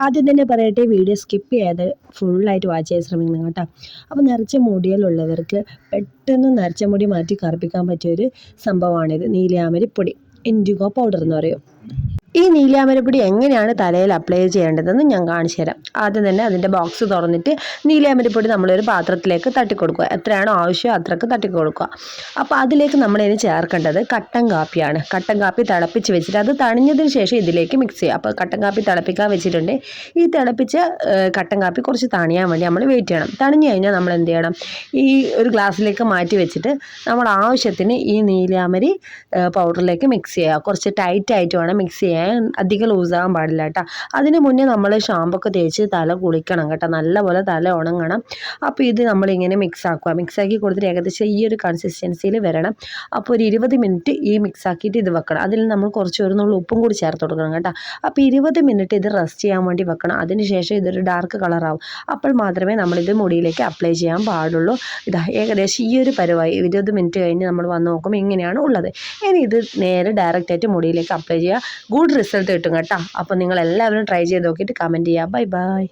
ആദ്യം തന്നെ പറയട്ടെ, വീഡിയോ സ്കിപ്പ് ചെയ്യാതെ ഫുള്ളായിട്ട് വാച്ച് ചെയ്യാൻ ശ്രമിക്കണം കേട്ടോ. അപ്പോൾ നരച്ച മുടിയിലുള്ളവർക്ക് പെട്ടെന്ന് നരച്ച മുടി മാറ്റി കറുപ്പിക്കാൻ പറ്റിയൊരു സംഭവമാണിത്. നീലിയാമരി പൊടി, ഇൻഡിഗോ പൗഡർ എന്ന് പറയും. ഈ നീലിയാമരിപ്പൊടി എങ്ങനെയാണ് തലയിൽ അപ്ലൈ ചെയ്യേണ്ടതെന്ന് ഞാൻ കാണിച്ചു തരാം. ആദ്യം തന്നെ അതിൻ്റെ ബോക്സ് തുറന്നിട്ട് നീലിയാമരിപ്പൊടി നമ്മളൊരു പാത്രത്തിലേക്ക് തട്ടിക്കൊടുക്കുക. എത്രയാണോ ആവശ്യം അത്രയ്ക്ക് തട്ടിക്കൊടുക്കുക. അപ്പോൾ അതിലേക്ക് നമ്മളിനി ചേർക്കേണ്ടത് കട്ടൻ കാപ്പിയാണ്. കട്ടൻ കാപ്പി തിളപ്പിച്ച് വെച്ചിട്ട് അത് തണിഞ്ഞതിന് ശേഷം ഇതിലേക്ക് മിക്സ് ചെയ്യുക. അപ്പോൾ കട്ടൻ കാപ്പി തിളപ്പിക്കാൻ വെച്ചിട്ടുണ്ട്. ഈ തിളപ്പിച്ച കട്ടൻ കാപ്പി കുറച്ച് തണിയാൻ വേണ്ടി നമ്മൾ വെയിറ്റ് ചെയ്യണം. തണിഞ്ഞു കഴിഞ്ഞാൽ നമ്മൾ എന്ത് ചെയ്യണം, ഈ ഒരു ഗ്ലാസ്സിലേക്ക് മാറ്റി വെച്ചിട്ട് നമ്മൾ ആവശ്യത്തിന് ഈ നീലിയാമരി പൗഡറിലേക്ക് മിക്സ് ചെയ്യുക. കുറച്ച് ടൈറ്റായിട്ട് വേണം മിക്സ് ചെയ്യാൻ, അധികം ലൂസാകാൻ പാടില്ല കേട്ടോ. അതിന് മുന്നേ നമ്മൾ ഷാമ്പൊക്കെ തേച്ച് തല കുളിക്കണം കേട്ടോ, നല്ലപോലെ തല ഉണങ്ങണം. അപ്പോൾ ഇത് നമ്മളിങ്ങനെ മിക്സ് ആക്കുക. മിക്സാക്കി കൊടുത്തിട്ട് ഏകദേശം ഈ ഒരു കൺസിസ്റ്റൻസിയിൽ വരണം. അപ്പോൾ ഒരു 20 മിനിറ്റ് ഈ മിക്സ് ആക്കിയിട്ട് ഇത് വെക്കണം. അതിൽ നമ്മൾ കുറച്ച് ഒരു നുള്ളു ഉപ്പും കൂടി ചേർത്ത് കൊടുക്കണം കേട്ടോ. അപ്പോൾ 20 മിനിറ്റ് ഇത് റെസ്റ്റ് ചെയ്യാൻ വേണ്ടി വെക്കണം. അതിനുശേഷം ഇതൊരു ഡാർക്ക് കളറാവും. അപ്പോൾ മാത്രമേ നമ്മളിത് മുടിയിലേക്ക് അപ്ലൈ ചെയ്യാൻ പാടുള്ളൂ. ഇതാ ഏകദേശം ഈ ഒരു പരുവായി. 20 മിനിറ്റ് കഴിഞ്ഞ് നമ്മൾ വന്ന് നോക്കും ഇങ്ങനെയാണ് ഉള്ളത്. ഇനി ഇത് നേരെ ഡയറക്റ്റായിട്ട് മുടിയിലേക്ക് അപ്ലൈ ചെയ്യുക. ഗുഡ് റിസൾട്ട് കിട്ടും കേട്ടോ. അപ്പോൾ നിങ്ങൾ എല്ലാവരും ട്രൈ ചെയ്ത് നോക്കിയിട്ട് കമൻറ്റ് ചെയ്യുക. Bye bye.